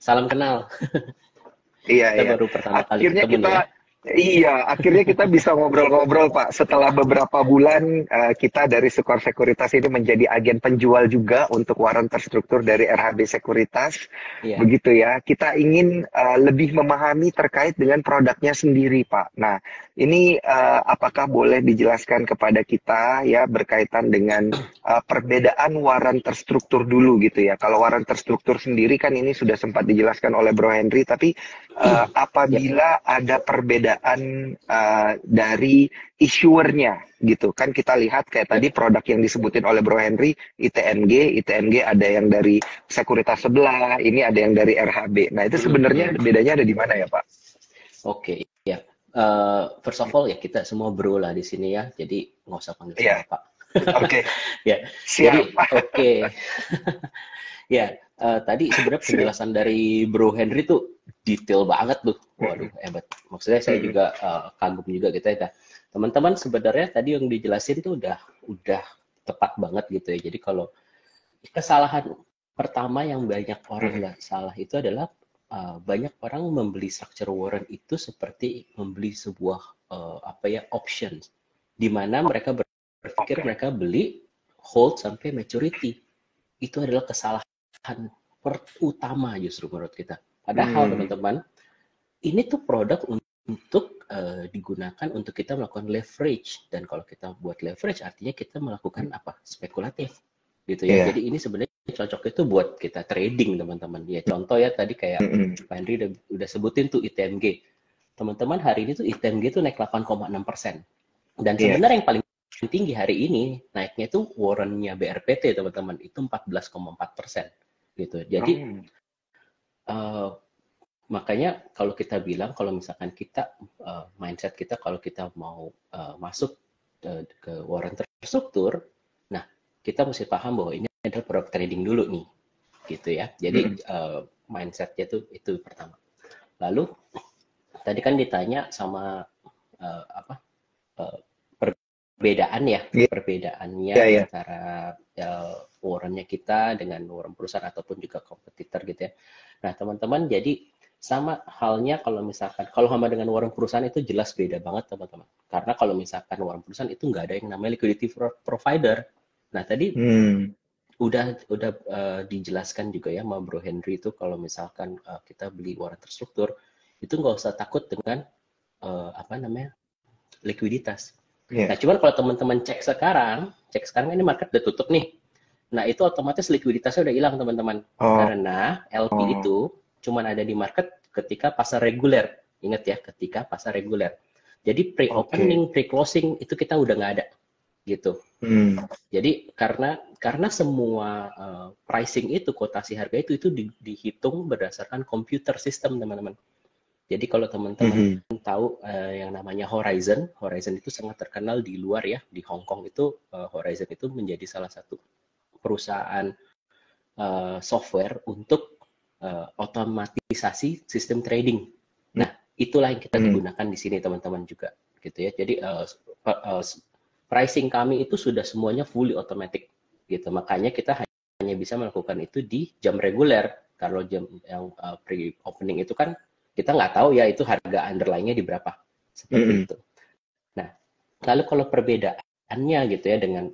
salam kenal. Iya, Kita iya. baru pertama kali Akhirnya ketemu nih kita, ya. iya, akhirnya kita bisa ngobrol-ngobrol, Pak. Setelah beberapa bulan, kita dari Sukor Sekuritas ini menjadi agen penjual juga untuk waran terstruktur dari RHB Sekuritas. Iya. Begitu ya. Kita ingin lebih memahami terkait dengan produknya sendiri, Pak. Nah, ini apakah boleh dijelaskan kepada kita ya berkaitan dengan perbedaan waran terstruktur dulu gitu ya. Kalau waran terstruktur sendiri kan ini sudah sempat dijelaskan oleh Bro Henry, tapi Yap. apabila ada perbedaan dari issuernya gitu kan kita lihat kayak Yap. tadi produk yang disebutin oleh Bro Henry ITNG ada yang dari sekuritas sebelah, ini ada yang dari RHB. Nah itu sebenarnya bedanya ada di mana ya Pak? Oke, ya. First of all ya kita semua bro lah di sini ya. Jadi nggak usah panggil Iya, saya Pak. oke, Ya. siap. Jadi oke. Ya, tadi sebenarnya Siap. penjelasan dari Bro Henry tuh detail banget tuh. Waduh, hebat. Maksudnya saya Mm-mm. juga kagum juga gitu ya. Nah, teman-teman sebenarnya tadi yang dijelasin tuh udah tepat banget gitu ya. Jadi kalau kesalahan pertama yang banyak orang Mm-mm. nggak salah itu adalah banyak orang membeli structure warrant itu seperti membeli sebuah apa ya option, di mana mereka berpikir Oke. mereka beli hold sampai maturity. Itu adalah kesalahan utama justru menurut kita. Padahal Hmm. teman-teman, ini tuh produk untuk digunakan untuk kita melakukan leverage, dan kalau kita buat leverage artinya kita melakukan apa? Spekulatif gitu ya. Iya. Jadi ini sebenarnya cocok itu buat kita trading teman-teman. Ya contoh ya tadi kayak Mm-mm. Pak Henry udah sebutin tuh ITMG. Teman-teman hari ini tuh ITMG tuh naik 8,6%. Dan Iya. sebenarnya yang paling tinggi hari ini naiknya itu warrantnya BRPT teman-teman itu 14,4% gitu. Jadi Oh. uh, makanya kalau kita bilang kalau misalkan kita mindset kita kalau kita mau masuk ke warrant terstruktur, nah kita mesti paham bahwa ini adalah produk trading dulu nih, gitu ya. Jadi Mm-mm. mindsetnya itu pertama. Lalu tadi kan ditanya sama apa uh, perbedaan ya, Iya, perbedaannya iya, iya. antara warrantnya kita dengan warrant perusahaan ataupun juga kompetitor gitu ya. Nah teman-teman, jadi sama halnya kalau misalkan kalau sama dengan warrant perusahaan itu jelas beda banget teman-teman. Karena kalau misalkan warrant perusahaan itu nggak ada yang namanya liquidity provider. Nah tadi Hmm. udah dijelaskan juga ya sama Bro Henry itu kalau misalkan kita beli warrant terstruktur itu nggak usah takut dengan apa namanya likuiditas. Nah, Iya. cuman kalau teman-teman cek sekarang ini market udah tutup nih. Nah, itu otomatis likuiditasnya udah hilang, teman-teman. Oh. Karena LP Oh. itu cuman ada di market ketika pasar reguler. Ingat ya, ketika pasar reguler. Jadi Oke. pre-opening, pre-closing itu kita udah nggak ada gitu. Hmm. Jadi karena semua pricing itu, kotasi harga itu dihitung berdasarkan computer system, teman-teman. Jadi kalau teman-teman Mhm. tahu yang namanya Horizon, Horizon itu sangat terkenal di luar ya, di Hong Kong itu Horizon itu menjadi salah satu perusahaan software untuk otomatisasi sistem trading. Nah, itulah yang kita Mhm. gunakan di sini teman-teman juga, gitu ya. Jadi pricing kami itu sudah semuanya fully automatic, gitu. Makanya kita hanya bisa melakukan itu di jam reguler. Kalau jam yang pre-opening itu kan kita nggak tahu ya itu harga underlying-nya di berapa, seperti Mhm. itu. Nah, lalu kalau perbedaannya gitu ya dengan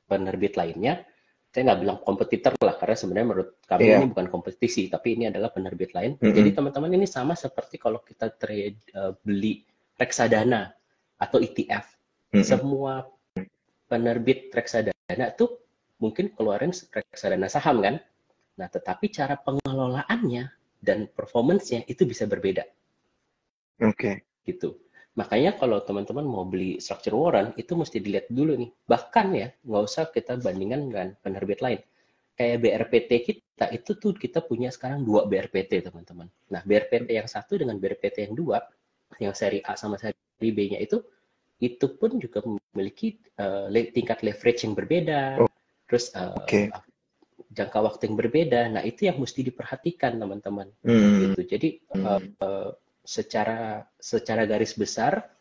penerbit lainnya, saya nggak bilang kompetitor lah, karena sebenarnya menurut kami ini Iya. bukan kompetisi, tapi ini adalah penerbit lain. Jadi Mhm. teman-teman ini sama seperti kalau kita trade beli reksadana atau ETF. Mhm. Semua penerbit reksadana tuh mungkin keluarin reksadana saham kan. Nah, tetapi cara pengelolaannya dan performance-nya itu bisa berbeda Oke. gitu. Makanya kalau teman-teman mau beli structure warrant itu mesti dilihat dulu nih. Bahkan ya nggak usah kita bandingkan dengan penerbit lain. Kayak BRPT kita itu tuh kita punya sekarang dua BRPT teman-teman. Nah BRPT yang satu dengan BRPT yang dua, yang seri A sama seri B-nya itu pun juga memiliki tingkat leverage yang berbeda. Oh, Terus oke. jangka waktu yang berbeda. Nah, itu yang mesti diperhatikan, teman-teman. Hmm. Gitu. Jadi, secara garis besar,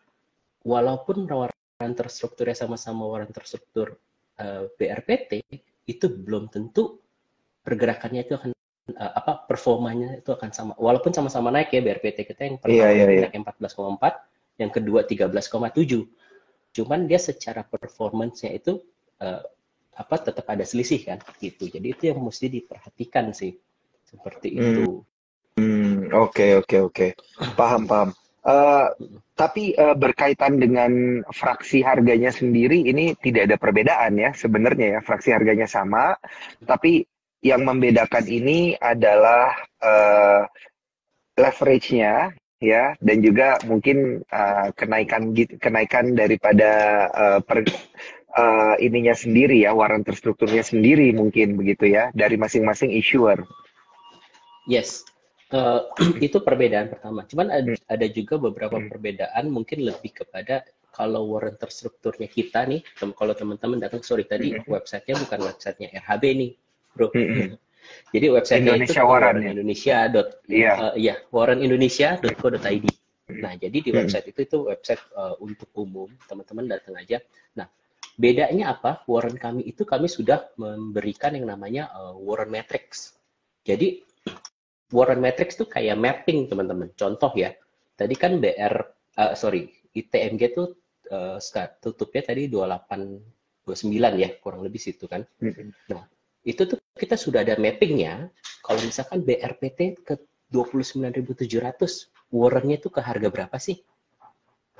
walaupun waran terstrukturnya sama-sama waran terstruktur BRPT, itu belum tentu pergerakannya itu akan performanya itu akan sama. Walaupun sama-sama naik ya, BRPT kita yang Iya, pertama iya, itu iya. naik 14,4, yang kedua 13,7. Cuman dia secara performance-nya itu eh, tetap ada selisih kan gitu. Jadi itu yang mesti diperhatikan sih. Seperti Hmm, itu. oke, oke, oke. Paham, paham. Eh, tapi berkaitan dengan fraksi harganya sendiri, ini tidak ada perbedaan ya sebenarnya ya. Fraksi harganya sama, tapi yang membedakan ini adalah leverage-nya ya, dan juga mungkin kenaikan daripada ininya sendiri ya, warrant terstrukturnya sendiri mungkin begitu ya, dari masing-masing issuer. Yes. Eh, itu perbedaan pertama. Cuman Hmm, ada juga beberapa hmm, perbedaan mungkin lebih kepada kalau warrant terstrukturnya kita nih, kalau teman-teman datang, sorry tadi hmm, websitenya bukan websitenya RHB nih, bro. hmm, hmm. Jadi websitenya itu Indonesia ke Waran ya. Iya. warrenindonesia.co.id. Hmm, Nah, jadi di hmm. website itu website untuk umum, teman-teman datang aja. Nah, bedanya apa? Warrant kami itu kami sudah memberikan yang namanya warrant matrix. Jadi Warren Matrix tuh kayak mapping teman-teman. Contoh ya, tadi kan ITMG tuh tutupnya tadi 2829 ya, kurang lebih situ kan. Hmm, Nah, itu tuh kita sudah ada mappingnya. Kalau misalkan BRPT ke 29.700, warrennya tuh ke harga berapa sih?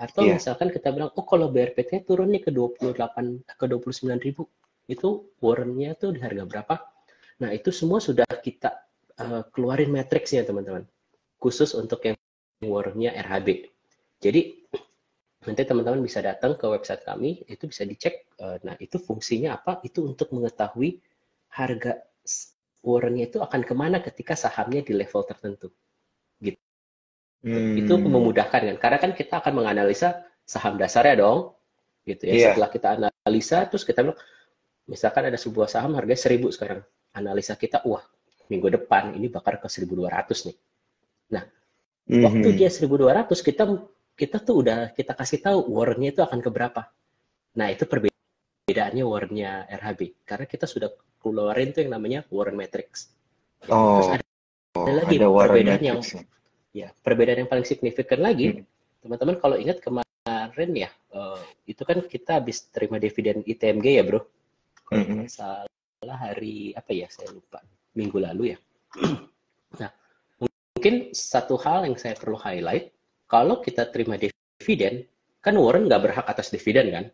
Atau iya. misalkan kita bilang, oh kalau BRPT turun nih ke 29.000, itu warrennya tuh di harga berapa? Nah, itu semua sudah kita keluarin matriksnya teman-teman, khusus untuk yang warnya RHB. Jadi nanti teman-teman bisa datang ke website kami, itu bisa dicek. Nah itu fungsinya apa? Itu untuk mengetahui harga warrannya itu akan kemana ketika sahamnya di level tertentu. Gitu. Itu Hmm, memudahkan kan, karena kan kita akan menganalisa saham dasarnya dong, gitu ya. iya. Setelah kita analisa, terus kita bilang, misalkan ada sebuah saham harganya 1.000 sekarang, analisa kita, wah minggu depan ini bakal ke 1.200 nih. Nah, waktu Mhm. dia 1.200, kita tuh udah kita kasih tahu warrannya itu akan ke berapa. Nah, itu perbedaannya warrannya RHB. Karena kita sudah keluarin tuh yang namanya warren matrix. Terus Oh, ada lagi ada Warren perbedaan Matrix ya. perbedaan yang paling signifikan lagi, Hmm, teman-teman kalau ingat kemarin ya, itu kan kita habis terima dividen ITMG ya, Bro. Kalau nggak mhm. salah hari apa ya, saya lupa. Minggu lalu ya. Nah, mungkin satu hal yang saya perlu highlight, kalau kita terima dividen, kan Warren nggak berhak atas dividen kan?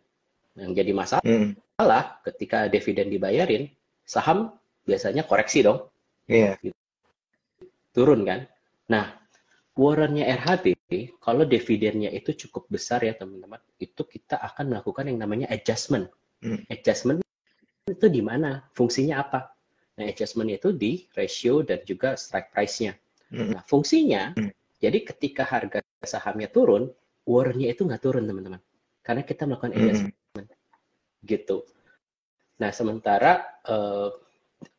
Yang jadi Mhm. masalah ketika dividen dibayarin, saham biasanya koreksi dong, Iya. turun kan? Nah, Warrennya RHB, kalau dividennya itu cukup besar ya teman-teman, itu kita akan melakukan yang namanya adjustment. Mhm. Adjustment itu di mana? Fungsinya apa? Nah, adjustment itu di ratio dan juga strike price-nya. Mhm. Nah, fungsinya, jadi ketika harga sahamnya turun, warnya itu nggak turun, teman-teman. Karena kita melakukan Mhm. adjustment, gitu. Nah, sementara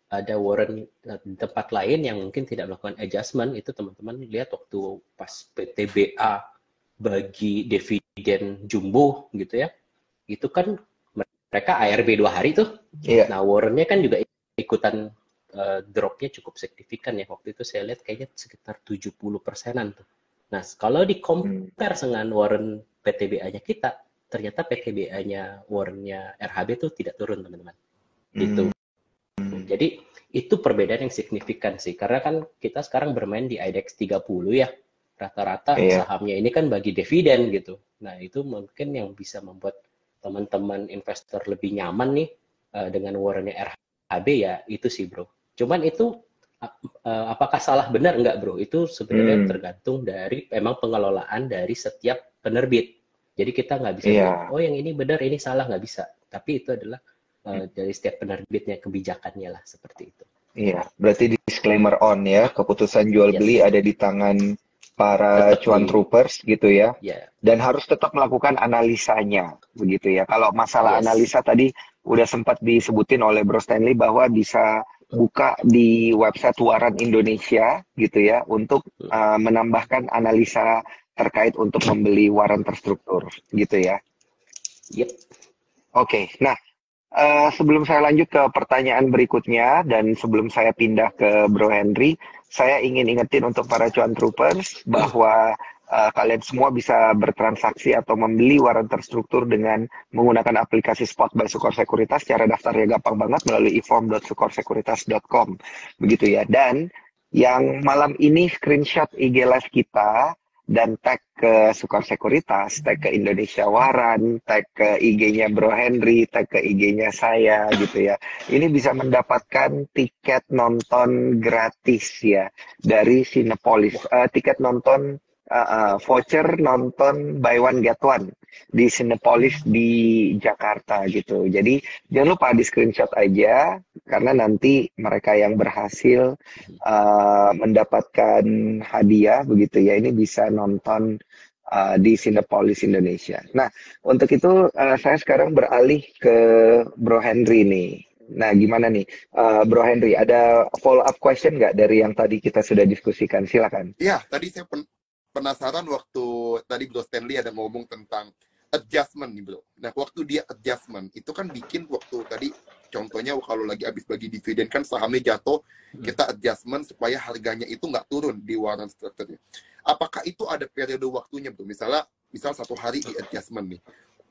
ada warren di tempat lain yang mungkin tidak melakukan adjustment, itu teman-teman lihat waktu pas PTBA bagi dividen jumbo gitu ya, itu kan mereka ARB 2 hari tuh. Iya. Nah, warrennya kan juga ikutan dropnya cukup signifikan ya. Waktu itu saya lihat kayaknya sekitar 70%-an tuh. Nah, kalau di Hmm. compare dengan warren PTBA-nya kita, ternyata PTBA-nya warrennya RHB tuh tidak turun, teman-teman. Gitu. Hmm. Jadi, itu perbedaan yang signifikan sih. Karena kan kita sekarang bermain di IDX 30 ya. Rata-rata Iya. sahamnya ini kan bagi dividen gitu. Nah, itu mungkin yang bisa membuat teman-teman investor lebih nyaman nih dengan warrennya RHB ya, itu sih bro. Cuman itu apakah salah benar enggak bro? Itu sebenarnya Hmm. tergantung dari memang pengelolaan dari setiap penerbit. Jadi kita nggak bisa bilang, Iya. oh yang ini benar, ini salah, nggak bisa. Tapi itu adalah dari setiap penerbitnya, kebijakannya lah, seperti itu. Iya. Berarti disclaimer on ya, keputusan jual beli Yes, ada di tangan para tetap cuan di, troopers gitu ya. ya, Dan harus tetap melakukan analisanya begitu ya. Kalau masalah yes. analisa tadi udah sempat disebutin oleh Bro Stanley bahwa bisa buka di website Waran Indonesia gitu ya untuk menambahkan analisa terkait untuk membeli waran terstruktur gitu ya. Yep. Oke. Nah, sebelum saya lanjut ke pertanyaan berikutnya dan sebelum saya pindah ke Bro Henry, saya ingin ingetin untuk para cuan troopers bahwa kalian semua bisa bertransaksi atau membeli waran terstruktur dengan menggunakan aplikasi Spot by Sukor Sekuritas. Cara daftarnya gampang banget melalui eform.sukorsekuritas.com. Begitu ya. Dan yang malam ini screenshot IG Live kita dan tag ke Sukor Sekuritas, tag ke Indonesia Waran, tag ke IG-nya Bro Henry, tag ke IG-nya saya gitu ya. Ini bisa mendapatkan tiket nonton gratis ya dari Cinepolis. Tiket nonton voucher nonton buy one get one di Cinepolis di Jakarta gitu. Jadi jangan lupa di screenshot aja karena nanti mereka yang berhasil mendapatkan hadiah begitu ya ini bisa nonton di Cinepolis Indonesia. Nah, untuk itu saya sekarang beralih ke Bro Henry nih. Nah, gimana nih, Bro Henry? Ada follow up question nggak dari yang tadi kita sudah diskusikan? Silakan. Iya, tadi saya penasaran waktu tadi Bro Stanley ada ngomong tentang adjustment nih Bro. Nah, waktu dia adjustment, itu kan bikin waktu tadi, contohnya kalau lagi habis bagi dividen kan sahamnya jatuh, kita adjustment supaya harganya itu nggak turun di waran strukturnya. Apakah itu ada periode waktunya Bro? Misal 1 hari di adjustment nih.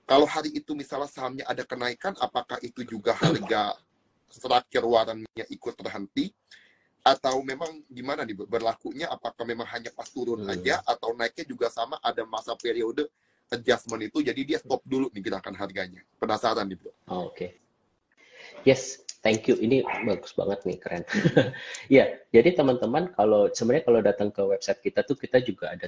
Kalau hari itu misalnya sahamnya ada kenaikan, apakah itu juga harga struktur warannya ikut terhenti? Atau memang gimana nih berlakunya, apakah memang hanya pas turun aja atau naiknya juga sama ada masa periode adjustment itu jadi dia stop dulu nih gerakan harganya. Penasaran nih Bro. Oke. Yes, thank you. Ini bagus banget nih, keren. Ya, jadi teman-teman sebenarnya kalau datang ke website kita tuh kita juga ada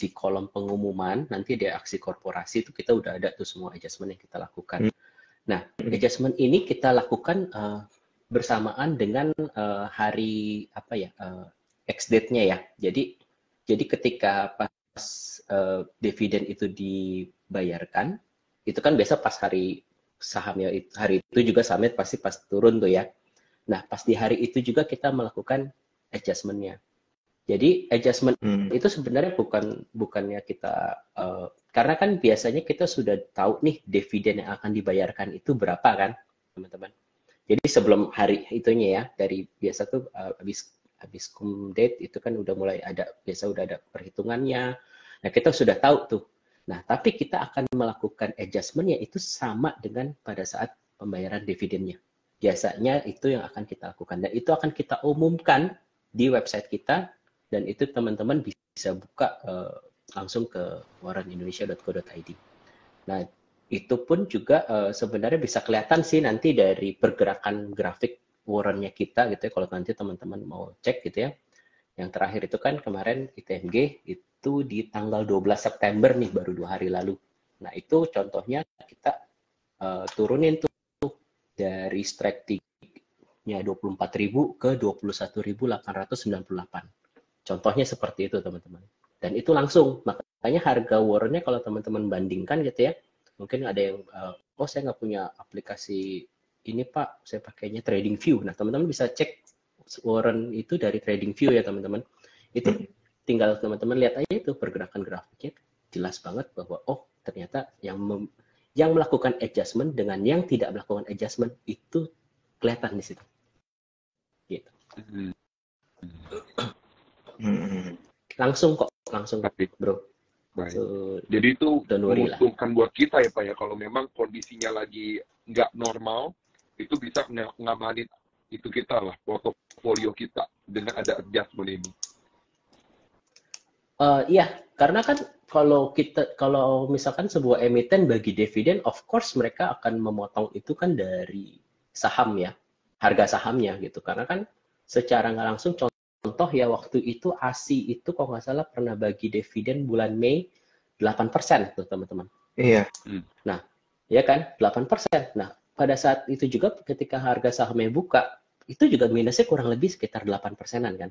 di kolom pengumuman nanti di aksi korporasi itu kita udah ada tuh semua adjustment yang kita lakukan. Nah, adjustment ini kita lakukan bersamaan dengan hari ex date-nya ya. Jadi ketika pas dividen itu dibayarkan, itu kan biasa pas hari sahamnya hari itu juga sahamnya pasti pas turun tuh ya. Nah, pas di hari itu juga kita melakukan adjustment-nya. Jadi adjustment itu sebenarnya bukannya kita karena kan biasanya kita sudah tahu nih dividen yang akan dibayarkan itu berapa kan, teman-teman. Jadi sebelum hari itunya ya, dari biasa tuh habis cum date itu kan udah mulai udah ada perhitungannya. Nah, kita sudah tahu tuh. Nah, tapi kita akan melakukan adjustment-nya itu sama dengan pada saat pembayaran dividennya. Biasanya itu yang akan kita lakukan. Dan itu akan kita umumkan di website kita dan itu teman-teman bisa buka langsung ke waranIndonesia.co.id. Nah, itu pun juga sebenarnya bisa kelihatan sih nanti dari pergerakan grafik warrannya kita gitu ya, kalau nanti teman-teman mau cek gitu ya. Yang terakhir itu kan kemarin ITMG itu di tanggal 12 September nih, baru 2 hari lalu. Nah, itu contohnya kita turunin tuh dari strike-nya 24.000 ke 21.898. Contohnya seperti itu, teman-teman. Dan itu langsung, makanya harga warrannya kalau teman-teman bandingkan gitu ya, mungkin ada yang, saya nggak punya aplikasi ini Pak, saya pakainya TradingView. Nah, teman-teman bisa cek warran itu dari TradingView ya teman-teman. Itu tinggal teman-teman lihat aja itu pergerakan grafiknya, jelas banget bahwa ternyata yang melakukan adjustment dengan yang tidak melakukan adjustment itu kelihatan di situ. Gitu. Langsung Bro. Baik. Jadi itu menguntungkan buat kita ya Pak ya, kalau memang kondisinya lagi nggak normal, itu bisa ngamanin itu kita lah, portofolio kita dengan ada adjustment ini. Iya, karena kan kalau misalkan sebuah emiten bagi dividen, of course mereka akan memotong itu kan dari saham ya, harga sahamnya gitu. Karena kan secara nggak langsung contoh ya waktu itu ASI itu kalau nggak salah pernah bagi dividen bulan Mei 8% tuh teman-teman. Iya. Nah, ya kan 8%. Nah, pada saat itu juga ketika harga sahamnya buka, itu juga minusnya kurang lebih sekitar 8%-an kan.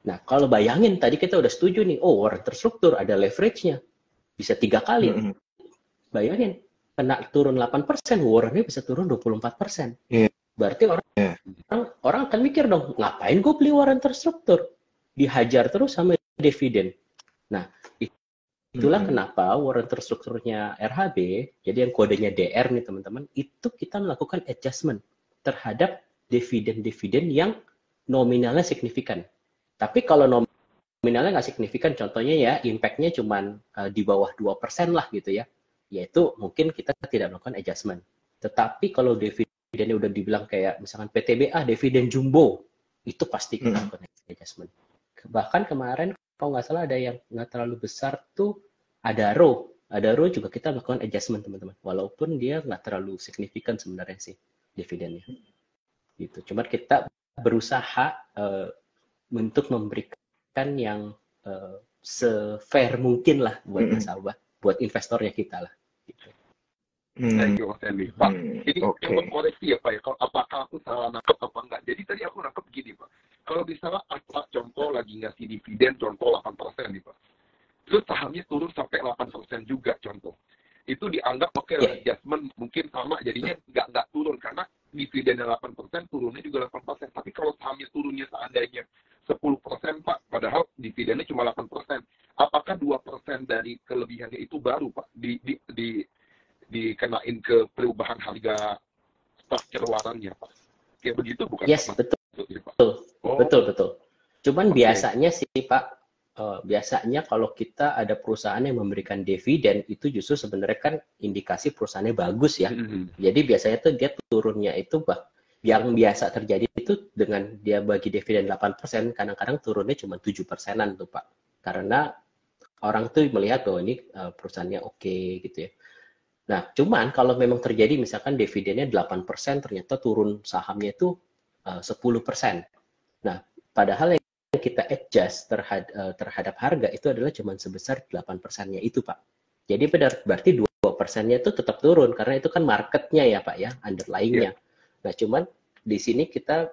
Nah, kalau bayangin tadi kita udah setuju nih, warran terstruktur ada leverage-nya. Bisa 3 kali. Bayangin, kena turun 8%, warrannya bisa turun 24%. Berarti orang akan mikir dong, ngapain gue beli warran terstruktur? Dihajar terus sama dividen. Nah, Itulah kenapa warren terstrukturnya RHB, jadi yang kodenya DR nih teman-teman, itu kita melakukan adjustment terhadap dividen-dividen yang nominalnya signifikan. Tapi kalau nominalnya nggak signifikan, contohnya ya impact-nya cuma di bawah 2% lah gitu ya, yaitu mungkin kita tidak melakukan adjustment. Tetapi kalau dividennya udah dibilang kayak misalkan PTBA, dividen jumbo, itu pasti kita lakukan adjustment. Bahkan kemarin kalau nggak salah ada yang nggak terlalu besar tuh, Adaro juga kita melakukan adjustment teman-teman, walaupun dia nggak terlalu signifikan sebenarnya sih dividennya gitu. Cuma kita berusaha untuk memberikan yang se-fair mungkin lah buat nasabah, buat investornya kita lah gitu. Thank you, Mas Henry. Pak, ini yang koreksi ya Pak ya, kalau apakah aku salah nangkep apa enggak. Jadi tadi aku nangkep gini Pak, kalau misalnya Atla contoh lagi ngasih dividen contoh 8% nih Pak, terus sahamnya turun sampai 8% juga contoh, itu dianggap oke lah, adjustment mungkin sama, jadinya nggak turun karena dividennya 8%, turunnya juga 8%. Tapi kalau sahamnya turunnya seandainya 10% Pak, padahal dividennya cuma 8%, apakah 2% dari kelebihannya itu baru Pak dikenain ke perubahan harga structure warannya Pak? Kayak begitu bukan? Yes, Pak? Betul. Cuman biasanya sih Pak, biasanya kalau kita ada perusahaan yang memberikan dividen, itu justru sebenarnya kan indikasi perusahaannya bagus ya. Jadi biasanya tuh dia turunnya itu yang biasa terjadi itu dengan dia bagi dividen 8%, kadang-kadang turunnya cuma 7%-an tuh Pak. Karena orang tuh melihat bahwa ini perusahaannya oke gitu ya. Nah, cuman kalau memang terjadi misalkan dividennya 8%, ternyata turun sahamnya itu 10%. Nah, padahal yang kita adjust terhadap harga itu adalah cuma sebesar 8%-nya itu, Pak. Jadi berarti 2%-nya itu tetap turun, karena itu kan market-nya ya, Pak, ya, underlying-nya. Nah, cuman di sini kita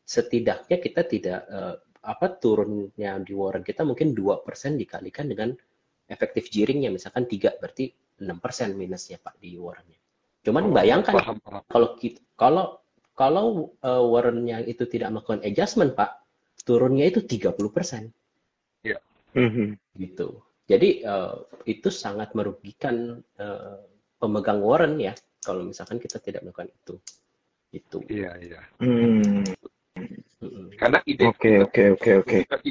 setidaknya kita tidak turunnya di warren kita mungkin 2% dikalikan dengan efektif gearing-nya, misalkan 3, berarti 6% minusnya Pak di warrennya. Cuman bayangkan kalau warrennya itu tidak melakukan adjustment Pak, turunnya itu 30%. Iya. Gitu. Jadi itu sangat merugikan pemegang warren ya, kalau misalkan kita tidak melakukan itu. Itu. Iya. Karena ide Oke.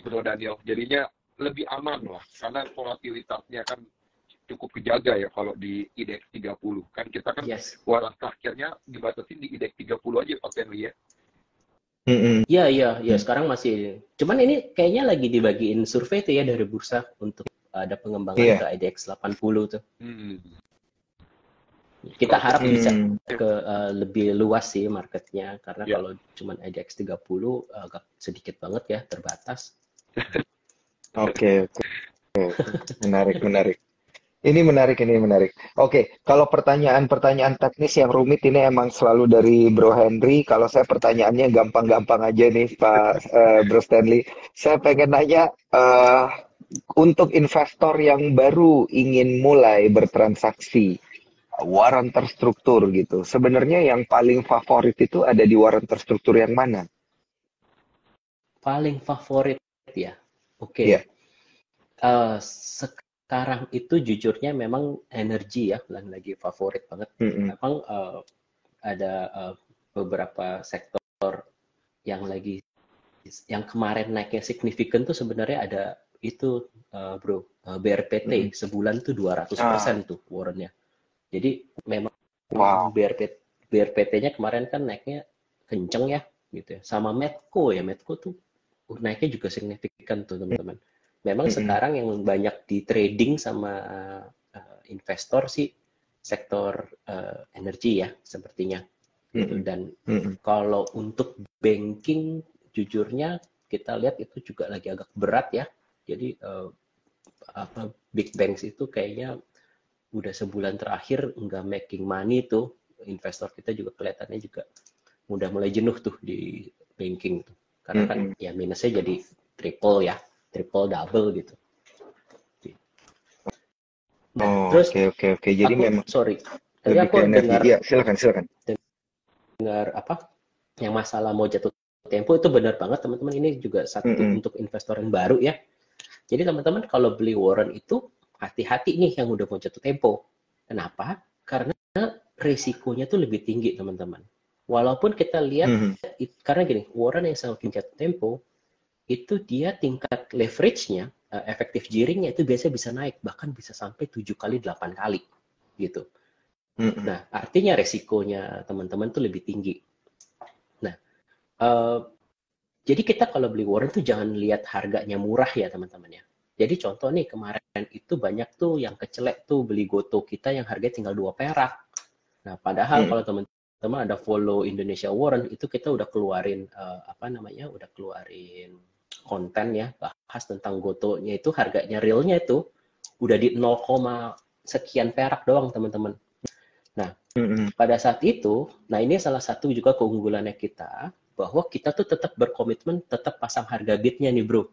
Bro Daniel, jadinya lebih aman lah, karena volatilitasnya kan cukup kejaga ya kalau di indeks 30. Kan kita kan waras akhirnya dibatasin di indeks 30 aja Pak Henry ya. Iya, sekarang masih. Cuman ini kayaknya lagi dibagiin survei tuh ya dari bursa untuk ada pengembangan ke IDX 80 tuh. Kita harap bisa ke lebih luas sih marketnya, karena kalau cuman IDX 30 agak sedikit banget ya, terbatas. Oke. Menarik. Ini menarik. Oke, kalau pertanyaan teknis yang rumit ini emang selalu dari Bro Henry. Kalau saya pertanyaannya gampang-gampang aja nih, Pak Bro Stanley. Saya pengen nanya, untuk investor yang baru ingin mulai bertransaksi warren terstruktur gitu, sebenarnya yang paling favorit itu ada di warren terstruktur yang mana? Paling favorit ya? Oke. Sekarang itu jujurnya memang energi ya, lagi favorit banget. Memang ada beberapa sektor yang kemarin naiknya signifikan tuh sebenarnya ada itu bro, BRPT sebulan tuh 200% tuh warrennya. Jadi memang BRPT-nya kemarin kan naiknya kenceng ya gitu ya. Sama Medco tuh naiknya juga signifikan tuh teman-teman. Memang sekarang yang banyak di trading sama investor sih sektor energi ya sepertinya. Dan kalau untuk banking jujurnya kita lihat itu juga lagi agak berat ya. Jadi big banks itu kayaknya udah sebulan terakhir nggak making money tuh. Investor kita juga kelihatannya juga udah mulai jenuh tuh di banking tuh. Karena kan ya minusnya jadi triple double gitu. Terus oke. Jadi memang Tadi aku dengar silakan. Dengar yang masalah mau jatuh tempo itu benar banget teman-teman. Ini juga satu untuk investor yang baru ya. Jadi teman-teman kalau beli warren itu hati-hati nih yang udah mau jatuh tempo. Kenapa? Karena risikonya tuh lebih tinggi, teman-teman. Walaupun kita lihat, karena gini, warren yang semakin jatuh tempo, itu dia tingkat leverage-nya, efektif gearing-nya itu biasanya bisa naik, bahkan bisa sampai 7 kali, 8 kali, gitu. Nah, artinya resikonya teman-teman tuh lebih tinggi. Nah, jadi kita kalau beli warren tuh jangan lihat harganya murah ya, teman-teman ya. Jadi contoh nih, kemarin itu banyak tuh yang kecelek tuh beli Goto kita yang harganya tinggal 2 perak. Nah, padahal kalau teman-teman ada follow Indonesia Warren, itu kita udah keluarin, udah keluarin konten ya, bahas tentang Gotonya itu harganya realnya itu udah di 0, sekian perak doang, teman-teman. Nah, pada saat itu, nah ini salah satu juga keunggulannya kita, bahwa kita tuh tetap berkomitmen, tetap pasang harga bidnya nih bro.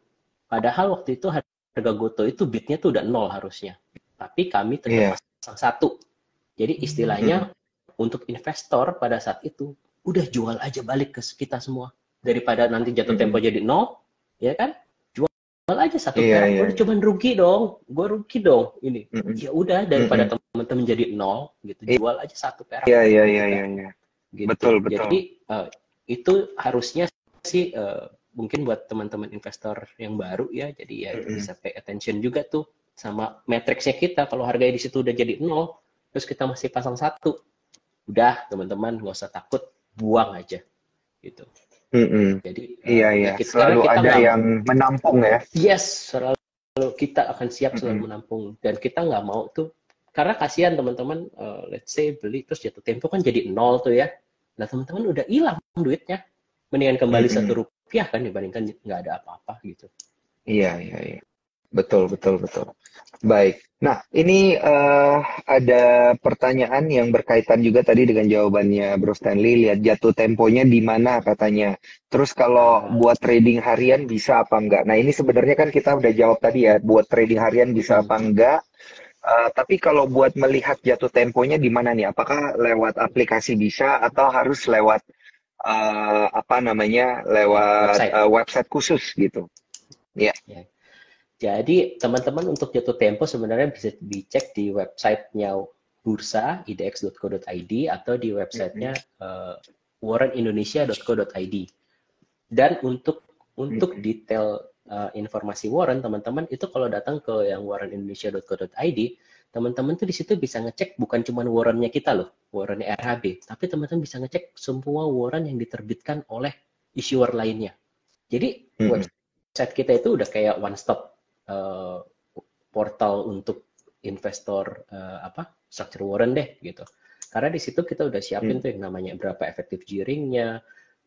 Padahal waktu itu harga Goto itu bidnya tuh udah 0 harusnya. Tapi kami tetap pasang 1. Jadi istilahnya untuk investor pada saat itu, udah jual aja balik ke kita semua. Daripada nanti jatuh tempo jadi 0, ya kan? Jual aja 1 perak, udah cuman rugi dong. Gue rugi dong ini. Ya udah, daripada teman-teman jadi 0, gitu, jual aja 1 perak. Iya. Gitu. Betul. Jadi itu harusnya sih mungkin buat teman-teman investor yang baru ya, jadi ya itu bisa pay attention juga tuh sama matriksnya kita. Kalau harganya di situ udah jadi 0, terus kita masih pasang 1, udah teman-teman nggak usah takut, buang aja gitu. Jadi iya. Selalu kita ada yang menampung ya. Yes, selalu kita akan siap selalu menampung, dan kita nggak mau tuh, karena kasihan teman-teman, let's say beli terus jatuh tempo kan jadi 0 tuh ya. Nah teman-teman udah hilang duitnya, mendingan kembali 1 rupiah kan dibandingkan nggak ada apa-apa gitu. Iya. Betul. Baik. Nah, ini ada pertanyaan yang berkaitan juga tadi dengan jawabannya Bro Stanley. Lihat jatuh temponya di mana katanya. Terus kalau buat trading harian bisa apa enggak? Nah, ini sebenarnya kan kita udah jawab tadi ya. Buat trading harian bisa apa enggak? Tapi kalau buat melihat jatuh temponya di mana nih? Apakah lewat aplikasi bisa atau harus lewat lewat website khusus gitu? Ya. Jadi teman-teman untuk jatuh tempo sebenarnya bisa dicek di websitenya bursa idx.co.id atau di websitenya warrenindonesia.co.id. Dan untuk detail informasi warren, teman-teman itu kalau datang ke yang warrenindonesia.co.id, teman-teman tuh di situ bisa ngecek bukan cuma warrennya kita loh, warrennya RHB, tapi teman-teman bisa ngecek semua warren yang diterbitkan oleh issuer lainnya. Jadi website kita itu udah kayak one stop portal untuk investor structure warren deh gitu. Karena di situ kita udah siapin tuh yang namanya berapa efektif gearing-nya,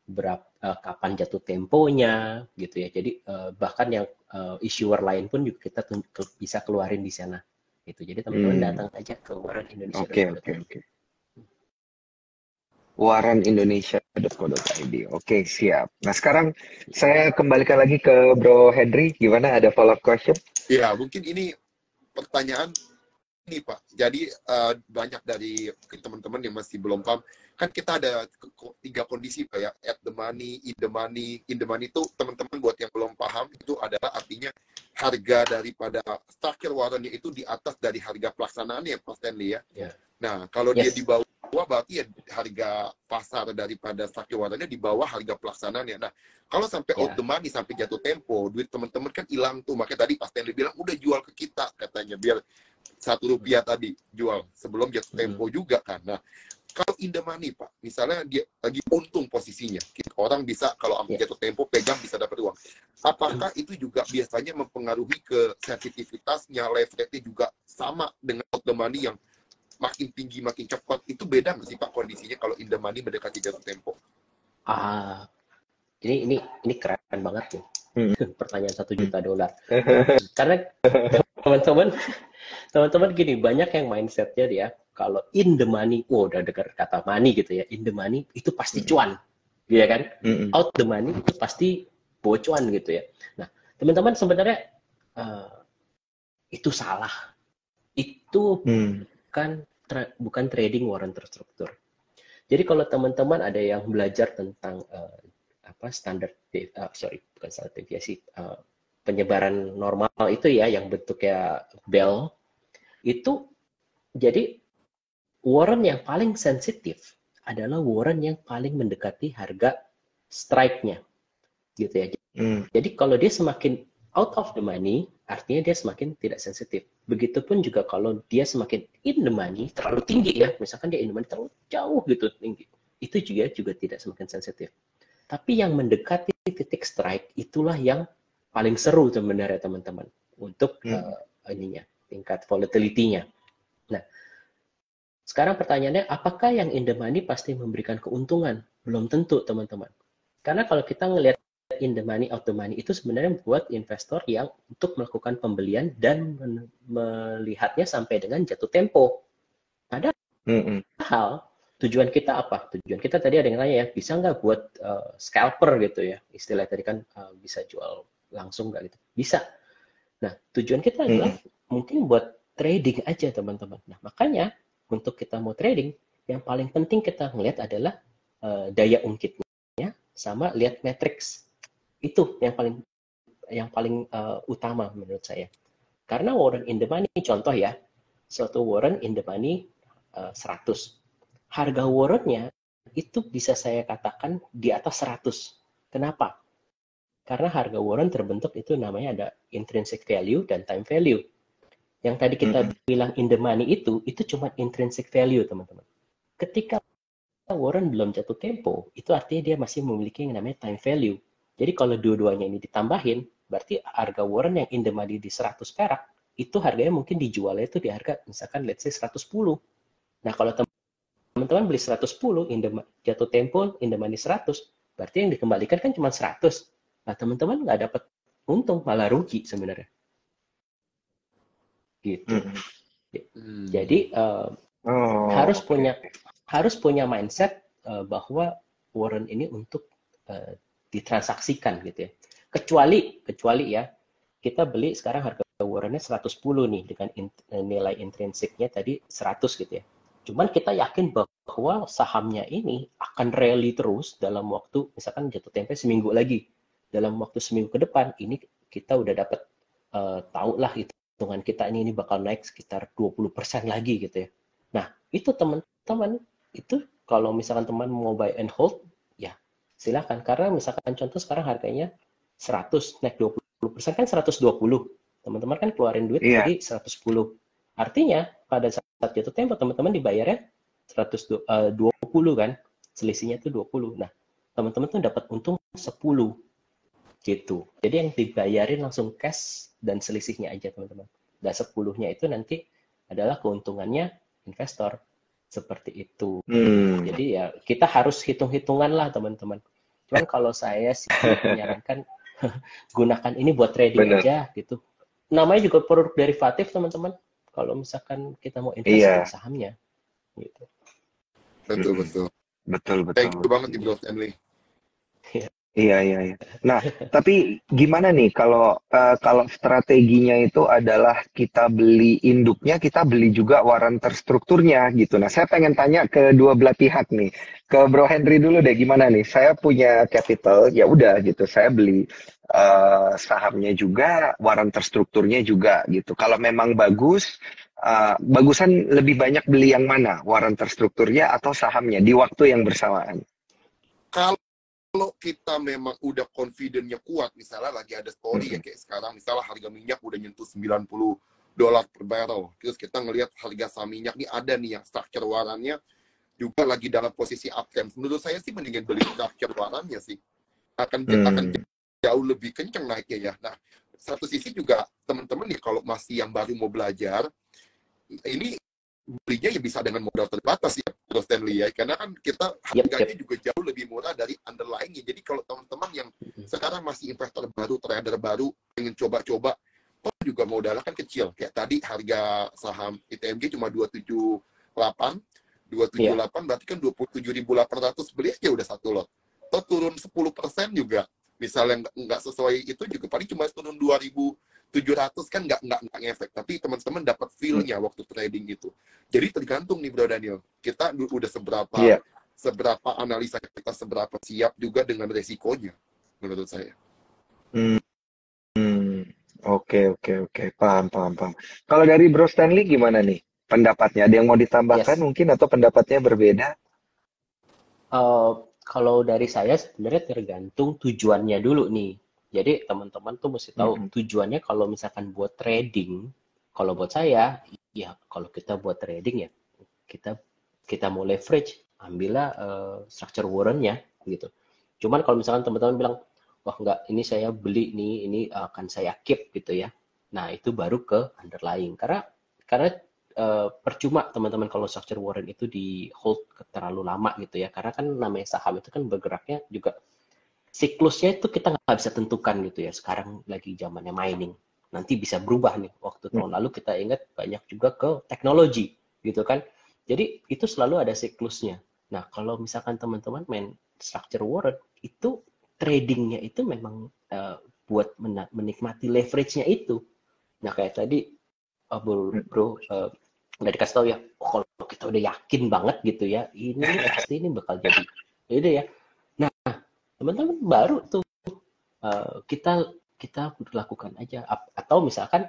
berapa kapan jatuh temponya gitu ya. Jadi bahkan yang issuer lain pun juga kita bisa keluarin di sana gitu. Jadi teman-teman datang aja ke Warren Indonesia. Oke. warrenindonesia.co.id. Oke, siap. Nah, sekarang saya kembalikan lagi ke Bro Henry. Gimana, ada follow-up question? Ya, mungkin ini pertanyaan ini, Pak. Jadi, banyak dari teman-teman yang masih belum paham. Kan kita ada 3 kondisi, Pak ya. At the money, in the money. In the money itu, teman-teman buat yang belum paham, itu adalah artinya harga daripada structure warrannya itu di atas dari harga pelaksanaannya, Pak Stanley ya. Yeah. Nah, kalau dia di bawah berarti ya harga pasar daripada structure warrannya di bawah harga pelaksanaannya. Nah, kalau sampai out the money, sampai jatuh tempo, duit teman-teman kan hilang tuh. Makanya tadi Pak Stanley bilang, udah jual ke kita katanya, biar 1 rupiah tadi jual sebelum jatuh tempo juga kan. Nah, kalau in the money, Pak, misalnya dia lagi untung posisinya, orang bisa kalau jatuh tempo pegang bisa dapat uang. Apakah itu juga biasanya mempengaruhi ke sensitivitasnya, leverage-nya juga sama dengan out the money yang makin tinggi, makin cepat? Itu beda nggak sih Pak kondisinya kalau in the money mendekati jatuh tempo? Ini keren banget nih. Pertanyaan $1 juta. Karena teman-teman gini, banyak yang mindsetnya dia kalau in the money, udah dengar kata money gitu ya, in the money itu pasti cuan, gitu kan? Out the money itu pasti bocuan gitu ya. Nah, teman-teman sebenarnya itu salah. Itu bukan trading warren terstruktur. Jadi kalau teman-teman ada yang belajar tentang penyebaran normal itu ya, yang bentuknya bell Itu jadi warrant yang paling sensitif adalah warrant yang paling mendekati harga strike-nya, gitu ya. Jadi kalau dia semakin out of the money, artinya dia semakin tidak sensitif. Begitupun juga kalau dia semakin in the money, terlalu tinggi ya, misalkan dia in the money terlalu jauh gitu tinggi, itu juga tidak semakin sensitif. Tapi yang mendekati titik strike itulah yang paling seru sebenarnya teman-teman untuk tingkat volatility-nya. Nah, sekarang pertanyaannya, apakah yang in the money pasti memberikan keuntungan? Belum tentu, teman-teman. Karena kalau kita ngelihat in the money, out the money, itu sebenarnya buat investor yang untuk melakukan pembelian dan melihatnya sampai dengan jatuh tempo. Padahal, tujuan kita apa? Tujuan kita tadi ada yang nanya ya, bisa nggak buat scalper gitu ya? Istilah tadi kan bisa jual langsung nggak gitu? Bisa. Nah, tujuan kita adalah mungkin buat trading aja, teman-teman. Nah, makanya untuk kita mau trading, yang paling penting kita ngelihat adalah daya ungkitnya sama lihat matrix. Itu yang paling utama menurut saya. Karena warrant in the money, contoh ya, suatu warrant in the money 100. Harga warrantnya itu bisa saya katakan di atas 100. Kenapa? Karena harga warrant terbentuk itu namanya ada intrinsic value dan time value. Yang tadi kita bilang in the money itu cuma intrinsic value, teman-teman. Ketika warrant belum jatuh tempo, itu artinya dia masih memiliki yang namanya time value. Jadi kalau dua-duanya ini ditambahin, berarti harga warrant yang in the money di 100 perak, itu harganya mungkin dijualnya itu di harga misalkan let's say 110. Nah, kalau teman-teman beli 110, jatuh tempo in the money 100, berarti yang dikembalikan kan cuma 100. Nah, teman-teman nggak dapat untung, malah rugi sebenarnya. Gitu. Jadi harus punya mindset bahwa warrant ini untuk ditransaksikan gitu ya. Kecuali ya kita beli sekarang harga warrantnya 110 nih dengan nilai intrinsiknya tadi 100 gitu ya. Cuman kita yakin bahwa sahamnya ini akan rally terus dalam waktu misalkan jatuh tempo seminggu lagi. Dalam waktu seminggu ke depan ini kita udah dapat tahu lah hitungan kita ini bakal naik sekitar 20% lagi gitu ya. Nah, itu teman-teman, itu kalau misalkan teman mau buy and hold, ya silakan. Karena misalkan contoh sekarang harganya 100, naik 20% kan 120. Teman-teman kan keluarin duit jadi 110. Artinya pada saat jatuh tempo teman-teman dibayarnya 120 kan. Selisihnya itu 20. Nah, teman-teman tuh dapat untung 10 gitu. Jadi yang dibayarin langsung cash dan selisihnya aja, teman-teman. Dan 10-nya itu nanti adalah keuntungannya investor. Seperti itu. Jadi ya kita harus hitung-hitungan lah, teman-teman. Cuman kalau saya sih menyarankan gunakan ini buat trading aja gitu. Namanya juga produk derivatif, teman-teman. Kalau misalkan kita mau investasi sahamnya gitu. Betul. Thank you banget Bro Stanley. Iya. Nah, tapi gimana nih kalau strateginya itu adalah kita beli induknya, kita beli juga warrant terstrukturnya gitu. Nah, saya pengen tanya ke dua belah pihak nih. Ke Bro Henry dulu deh, gimana nih? Saya punya capital, ya udah gitu. Saya beli sahamnya juga, warrant terstrukturnya juga gitu. Kalau memang bagus, bagusan lebih banyak beli yang mana? Warrant terstrukturnya atau sahamnya di waktu yang bersamaan? Kalau kita memang udah confident-nya kuat, misalnya lagi ada story ya kayak sekarang, misalnya harga minyak udah nyentuh $90 per barrel, terus kita ngelihat harga saham minyak nih ada nih yang structure warrant-nya juga lagi dalam posisi uptrend. Menurut saya sih mendingan beli structure warrant-nya sih. Akan jauh lebih kenceng naiknya ya. Nah, satu sisi juga teman-teman nih kalau masih yang baru mau belajar, ini belinya ya bisa dengan modal terbatas ya, Bro Stanley ya, karena kan kita harganya juga jauh lebih murah dari underlying-nya. Jadi kalau teman-teman yang sekarang masih investor baru, trader baru, ingin coba-coba, toh juga modalnya kan kecil. Kayak tadi harga saham ITMG cuma 278 berarti kan 27.800 beli aja udah satu lot. Toh turun 10% juga. Misalnya nggak sesuai itu juga paling cuma turun 2.700 kan nggak ngefek, tapi teman-teman dapat feel-nya waktu trading gitu. Jadi tergantung nih Bro Daniel, kita udah seberapa analisa kita, seberapa siap juga dengan resikonya menurut saya. Oke, oke, oke. Paham, paham, paham. Kalau dari Bro Stanley gimana nih pendapatnya? Ada yang mau ditambahkan Yes. mungkin atau pendapatnya berbeda? Eh, Kalau dari saya sebenarnya tergantung tujuannya dulu nih. Jadi teman-teman tuh mesti tahu Mm-mm. tujuannya kalau misalkan buat trading. Kalau buat saya, ya kalau kita buat trading ya kita kita mau leverage, ambillah structure warrant-nya gitu. Cuman kalau misalkan teman-teman bilang, wah enggak, ini saya beli nih, ini akan saya keep gitu ya. Nah itu baru ke underlying. Karena percuma teman-teman kalau structure warrant itu di hold terlalu lama gitu ya. Karena kan namanya saham itu kan bergeraknya juga siklusnya itu kita nggak bisa tentukan gitu ya. Sekarang lagi zamannya mining. Nanti bisa berubah nih. Waktu tahun lalu kita ingat banyak juga ke teknologi gitu kan. Jadi itu selalu ada siklusnya. Nah, kalau misalkan teman-teman main structure warrant itu tradingnya itu memang buat menikmati leverage-nya itu. Nah, kayak tadi bro, udah dikasih tahu ya, oh, kalau kita udah yakin banget gitu ya, ini nih pasti ini bakal jadi. Jadi ya, nah teman-teman baru tuh kita kita lakukan aja. Atau misalkan,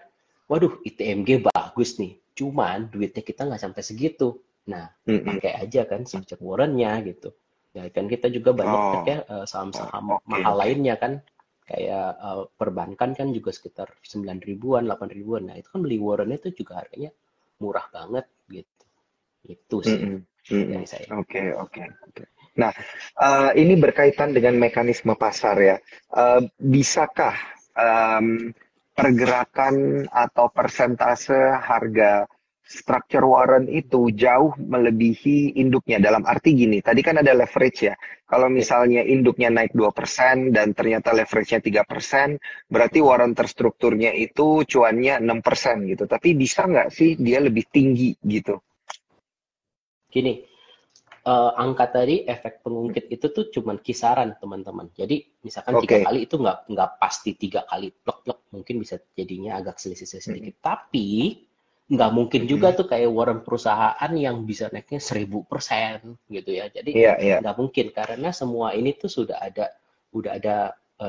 waduh ITMG bagus nih, cuman duitnya kita nggak sampai segitu. Nah, Mm-mm. pakai aja kan structure warrant-nya gitu. Ya kan kita juga banyak Oh, ya oh, saham-saham oke, mahal oke. lainnya kan, kayak perbankan kan juga sekitar 9 ribuan, 8 ribuan. Nah, itu kan beli warrant itu juga harganya murah banget gitu. Itu sih Mm-mm. Mm-mm. dari saya. Oke, oke, oke. Nah, ini berkaitan dengan mekanisme pasar ya. Bisakah em, pergerakan atau persentase harga structure warrant itu jauh melebihi induknya? Dalam arti gini, tadi kan ada leverage ya. Kalau Yep. misalnya induknya naik 2% dan ternyata leverage-nya 3%, berarti warrant terstrukturnya itu cuannya 6% gitu. Tapi bisa nggak sih dia lebih tinggi gitu? Gini, angka tadi efek pengungkit itu tuh cuman kisaran teman-teman. Jadi misalkan 3 kali Oke. itu nggak pasti 3 kali plek-plek, mungkin bisa jadinya agak selisih Mm, sedikit. Tapi nggak mungkin juga mm-mm. tuh kayak warren perusahaan yang bisa naiknya 1000% gitu ya. Jadi Iya, iya. nggak mungkin karena semua ini tuh udah ada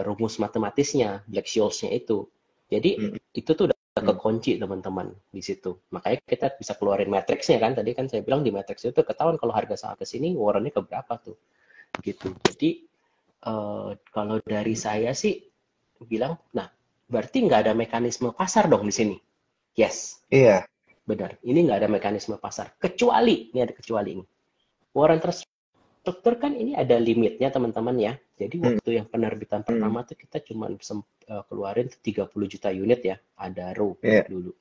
rumus matematisnya, Black-Scholes-nya itu. Jadi Mm, itu tuh udah mm. kekunci teman-teman di situ. Makanya kita bisa keluarin matriksnya kan. Tadi kan saya bilang di matriks itu ketahuan kalau harga saham ke sini warrannya ke berapa tuh. Gitu. Jadi kalau dari saya sih bilang, nah berarti nggak ada mekanisme pasar dong di sini. Yes, Iya. benar. Ini nggak ada mekanisme pasar. Kecuali, ini ada kecuali ini. Warren struktur kan ini ada limitnya teman-teman ya. Jadi Mm, waktu yang penerbitan mm. pertama tuh kita cuma keluarin 30 juta unit ya, ada row Iya. dulu.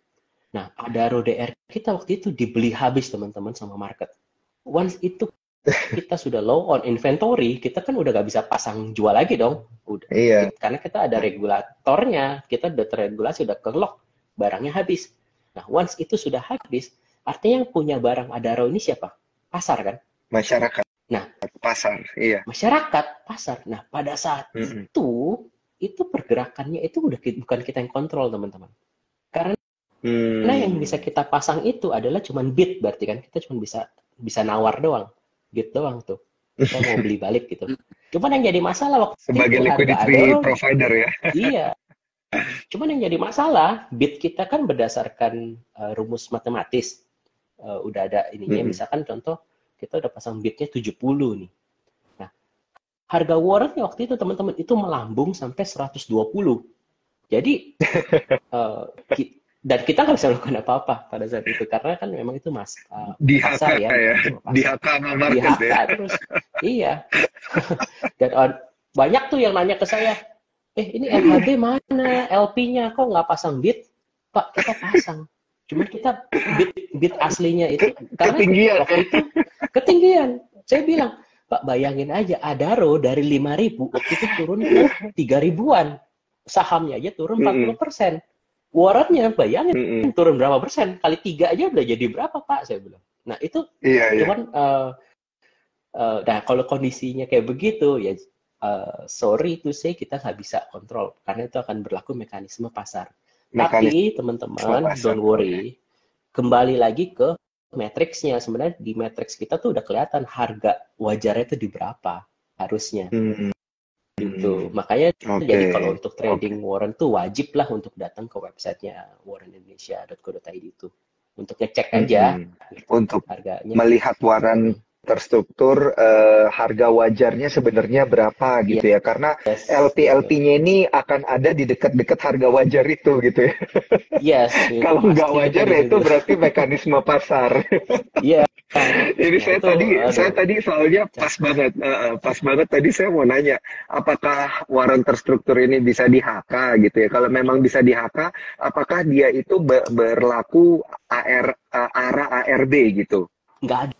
Nah, ada RODR kita waktu itu dibeli habis teman-teman sama market. Once itu kita sudah low on inventory, kita kan udah gak bisa pasang jual lagi dong. Udah, Iya. karena kita ada regulatornya, kita udah terregulasi, udah ke lock, barangnya habis. Nah, once itu sudah habis, artinya yang punya barang Adaro ini siapa? Pasar kan? Masyarakat Nah, pasar. Iya. masyarakat, pasar. Nah, pada saat Mm-mm. itu pergerakannya itu udah bukan kita yang kontrol teman-teman. Karena yang bisa Hmm. kita pasang itu adalah cuman bid, berarti kan kita cuma bisa bisa nawar doang, bid doang tuh. Kita mau beli balik gitu. Cuman yang jadi masalah waktu Sebagai itu harga liquidity Adoro, provider ya. iya. Cuman yang jadi masalah, bid kita kan berdasarkan rumus matematis. Udah ada ininya, Mm-mm. misalkan contoh kita udah pasang bidnya 70 nih. Nah, harga warrantnya waktu itu teman-teman itu melambung sampai 120. Jadi eh, dan kita nggak bisa melakukan apa-apa pada saat itu karena kan memang itu Di HK pasar ya, ya. mekanisme Di pasar HK sama di market HK ya. terus. Iya. Dan banyak tuh yang nanya ke saya, ini LHB mana, LP-nya kok nggak pasang bid? Pak, kita pasang, cuman kita bid aslinya itu karena Ketinggian ya. waktu itu ketinggian. Saya bilang, Pak, bayangin aja Adaro dari 5.000 waktu itu turun ke 3 ribuan, sahamnya aja turun Mm-mm. 40%. Warratnya bayangin Mm-mm. turun berapa persen, kali 3 aja udah jadi berapa Pak, saya bilang. Nah itu Iya, iya. cuman nah kalau kondisinya kayak begitu ya sorry to say kita nggak bisa kontrol karena itu akan berlaku mekanisme pasar. Mekanisme Tapi teman-teman pasar. don't Oke. worry, kembali lagi ke matriksnya. Sebenarnya di matriks kita tuh udah kelihatan harga wajarnya itu di berapa harusnya. Hmm. gitu. Makanya jadi kalau untuk Oke. trading warrant tuh wajib lah untuk datang ke websitenya warrentindonesia.co.id itu untuk ngecek aja Mm-mm. gitu, Untuk harganya. melihat waran Mm-mm. terstruktur, harga wajarnya sebenarnya berapa gitu ya. Karena Yes, betul. LP-LP-nya ini akan ada di dekat-dekat harga wajar itu gitu ya. Yes, itu Kalau nggak pastinya wajar di ya itu situ. berarti mekanisme pasar. Iya. Ini Nah, saya itu tadi aduh. soalnya pas banget tadi saya mau nanya, apakah waran terstruktur ini bisa di-HK gitu ya? Kalau memang bisa di-HK, apakah dia itu berlaku ARA ARB gitu? Nggak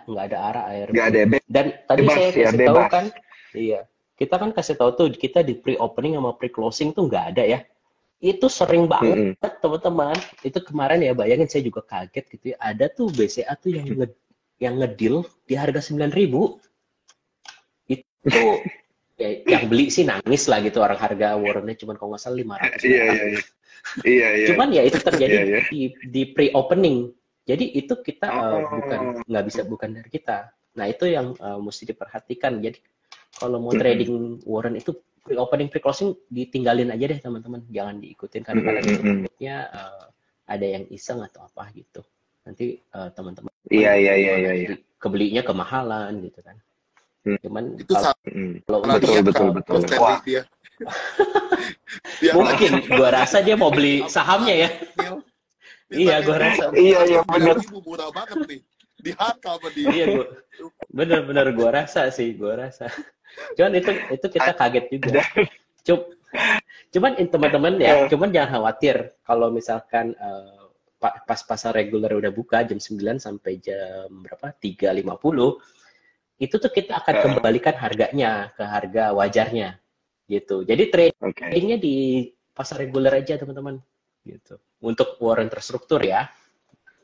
nggak ada arah ARB. Nggak ada, Dan tadi bebas saya ya, kasih tahu bebas. kan, iya, kita kan kasih tahu tuh kita di pre-opening sama pre-closing tuh nggak ada ya. Itu sering banget Mm-mm. teman-teman. Itu kemarin ya bayangin saya juga kaget gitu ya. Ada tuh BCA tuh yang ngedeal di harga 9.000. Itu ya, yang beli sih nangis lah gitu, orang harga warrantnya cuma kalau nggak salah 500 Iya, perak iya, gitu. iya, iya, iya, Cuman ya itu terjadi iya, iya. di pre-opening. Jadi itu kita bukan Oh, nggak bisa, bukan dari kita. Nah itu yang mesti diperhatikan. Jadi kalau mau mm-mm, trading warrant itu pre-opening pre-closing ditinggalin aja deh teman-teman. Jangan diikutin. mm-mm, Kadang-kadang itu mm-mm. takutnya ada yang iseng atau apa gitu. Nanti teman-teman Iya, iya, iya, malah iya, iya. jadi kebelinya kemahalan gitu kan. Mm, Cuman Itu mm. kalau salah untuk Betul, dia betul, kan, betul. Bro Stanley Wah, dia. Dia lagi mungkin gua rasa dia mau beli abis sahamnya ya. Neil. Iya, Misalnya gua rasa. iya, harga iya, bener. 9.000 murah banget nih. Di HK sama dia. Iya, gua bener-bener gua rasa sih, gua rasa. Cuman itu kita kaget juga. Ada, Cuman teman-teman ya, eh, cuman jangan khawatir kalau misalkan pas pasar reguler udah buka jam 9 sampai jam berapa? 3.50, itu tuh kita akan eh, kembalikan harganya ke harga wajarnya gitu. Jadi oke. tradingnya di pasar reguler aja teman-teman gitu. Untuk warrant terstruktur ya.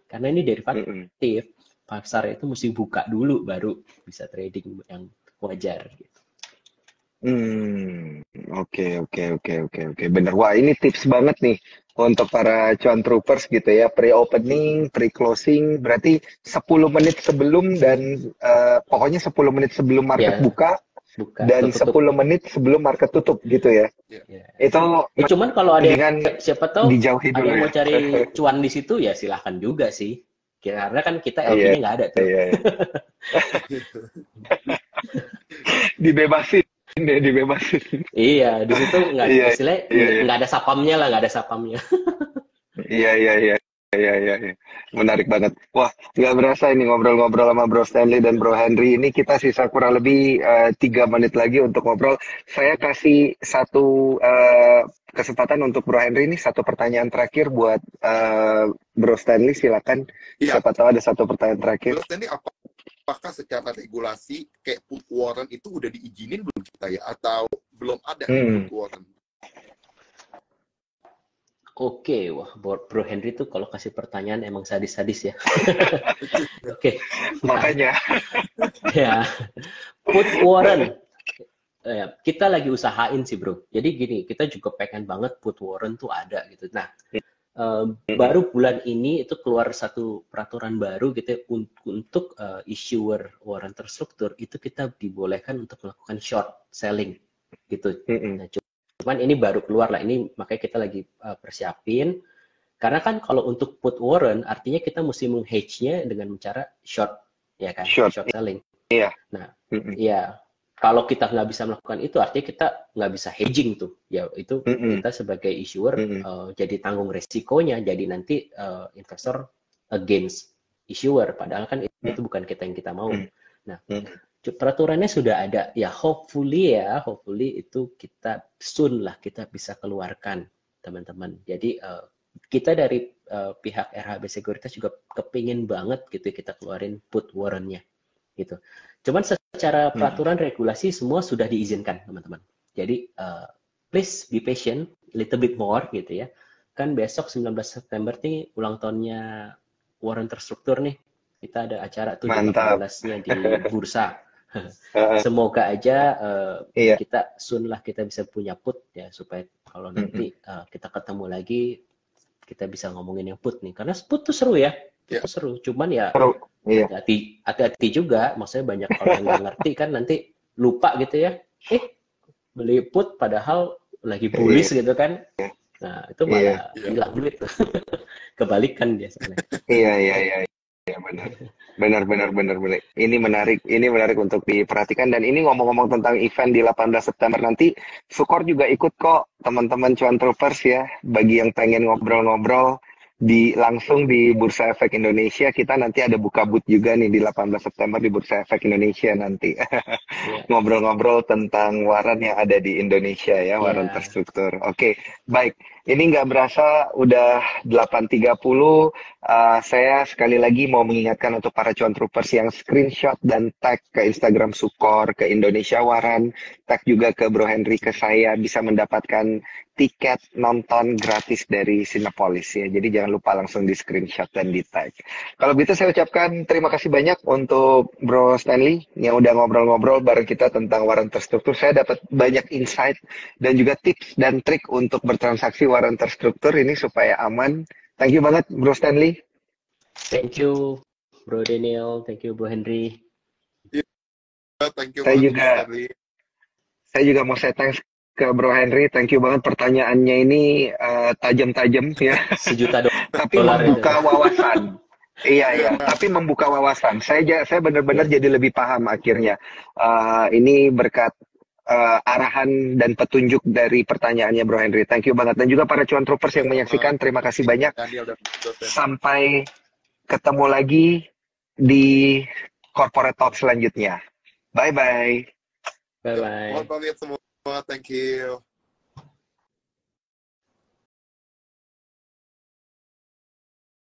Karena ini Mm-mm. derivatif, pasar itu mesti buka dulu baru bisa trading yang wajar gitu. Oke, oke, oke, oke, oke. Bener. Wah, ini tips banget nih untuk para cuan troopers gitu ya. Pre-opening, pre-closing, berarti 10 menit sebelum dan pokoknya 10 menit sebelum market Ya, buka buka atau dan tutup. 10 menit sebelum market tutup gitu ya. Ya. Itu Cuman kalau ada mendingan siapa tahu dijauhi ada dulu yang ya. mau cari cuan di situ ya silahkan juga sih. Karena kan kita Iya, LP-nya nggak ada tuh. iya, iya. Dibebasin deh, dibebasin. Iya, di situ nggak Iya, istilahnya iya, iya. nggak ada sapamnya lah, nggak ada sapamnya. Iya, iya, iya. Iya, iya, iya. Menarik banget. Wah, nggak berasa ini ngobrol-ngobrol sama Bro Stanley dan Bro Henry. Ini kita sisa kurang lebih 3 menit lagi untuk ngobrol. Saya kasih satu kesempatan untuk Bro Henry ini, satu pertanyaan terakhir buat Bro Stanley. Silakan. Iya, Siapa tahu ada satu pertanyaan terakhir. Bro Stanley, apakah secara regulasi kayak put warrant itu udah diizinin belum kita ya? Atau belum ada Hmm, put warrant? Oke, wah Bro Henry tuh kalau kasih pertanyaan emang sadis-sadis ya. Oke, makanya. ya put warrant. Kita lagi usahain sih bro. Jadi gini, kita juga pengen banget put warrant tuh ada gitu. Nah, baru bulan ini itu keluar satu peraturan baru gitu ya, untuk issuer warrant terstruktur itu kita dibolehkan untuk melakukan short selling gitu. Mm-mm. Nah, cuman ini baru keluar lah, ini makanya kita lagi persiapin. Karena kan kalau untuk put warrant artinya kita mesti meng-hedge-nya dengan cara short, ya kan? Short. Short selling. Iya. Nah, Mm-mm. ya kalau kita nggak bisa melakukan itu artinya kita nggak bisa hedging tuh. Ya itu Mm-mm. kita sebagai issuer Mm-mm. jadi tanggung resikonya. Jadi nanti investor against issuer. Padahal kan itu bukan kita yang kita mau. Nah, peraturannya sudah ada. Ya hopefully itu kita soon lah kita bisa keluarkan teman-teman. Jadi kita dari pihak RHB Sekuritas juga kepingin banget gitu kita keluarin put warrant-nya gitu. Cuman secara peraturan regulasi semua sudah diizinkan teman-teman. Jadi please be patient, little bit more gitu ya. Kan besok 19 September nih ulang tahunnya warrant terstruktur nih. Kita ada acara tuh di Mantap. 18-nya di bursa. Semoga aja Iya. kita soon lah kita bisa punya put ya supaya kalau nanti kita ketemu lagi kita bisa ngomongin yang put nih. Karena put tuh seru ya. Iya. Itu seru. Cuman ya Iya. hati-hati juga, maksudnya banyak kalau yang nggak ngerti kan nanti lupa gitu ya. beli put padahal lagi bullish gitu kan. Nah, itu malah hilang duit tuh. Kebalikan biasanya. Iya, benar. Benar. Ini menarik untuk diperhatikan, dan ini ngomong-ngomong tentang event di 18 September nanti, Sukor juga ikut kok, teman-teman Cuan Troopers ya. Bagi yang pengen ngobrol-ngobrol langsung di Bursa Efek Indonesia, kita nanti ada buka booth juga nih di 18 September di Bursa Efek Indonesia nanti. Ngobrol-ngobrol tentang waran yang ada di Indonesia ya, waran terstruktur. Oke, baik. Ini nggak berasa udah 8.30. Saya sekali lagi mau mengingatkan untuk para Cuan Troopers yang screenshot dan tag ke Instagram Sukor, ke Indonesia Waran, tag juga ke Bro Henry, ke saya, bisa mendapatkan tiket nonton gratis dari Cinepolis ya. Jadi jangan lupa langsung di screenshot dan di tag. Kalau begitu saya ucapkan terima kasih banyak untuk Bro Stanley yang udah ngobrol-ngobrol bareng kita tentang waran terstruktur. Saya dapat banyak insight dan juga tips dan trik untuk bertransaksi waran terstruktur ini supaya aman. Thank you banget Bro Stanley. Thank you Bro Daniel, thank you Bro Henry. Thank you saya juga mau thanks ke Bro Henry, thank you banget, pertanyaannya ini tajam-tajam ya. $1 juta. Tapi membuka wawasan. Iya, tapi membuka wawasan. Saya benar-benar jadi lebih paham akhirnya. Ini berkat arahan dan petunjuk dari pertanyaannya Bro Henry. Thank you banget. Dan juga para Cuan Troopers yang menyaksikan, terima kasih banyak. Sampai ketemu lagi di Corporate Talk selanjutnya. Bye-bye. Bye-bye. Selamat pagi semua. Thank you.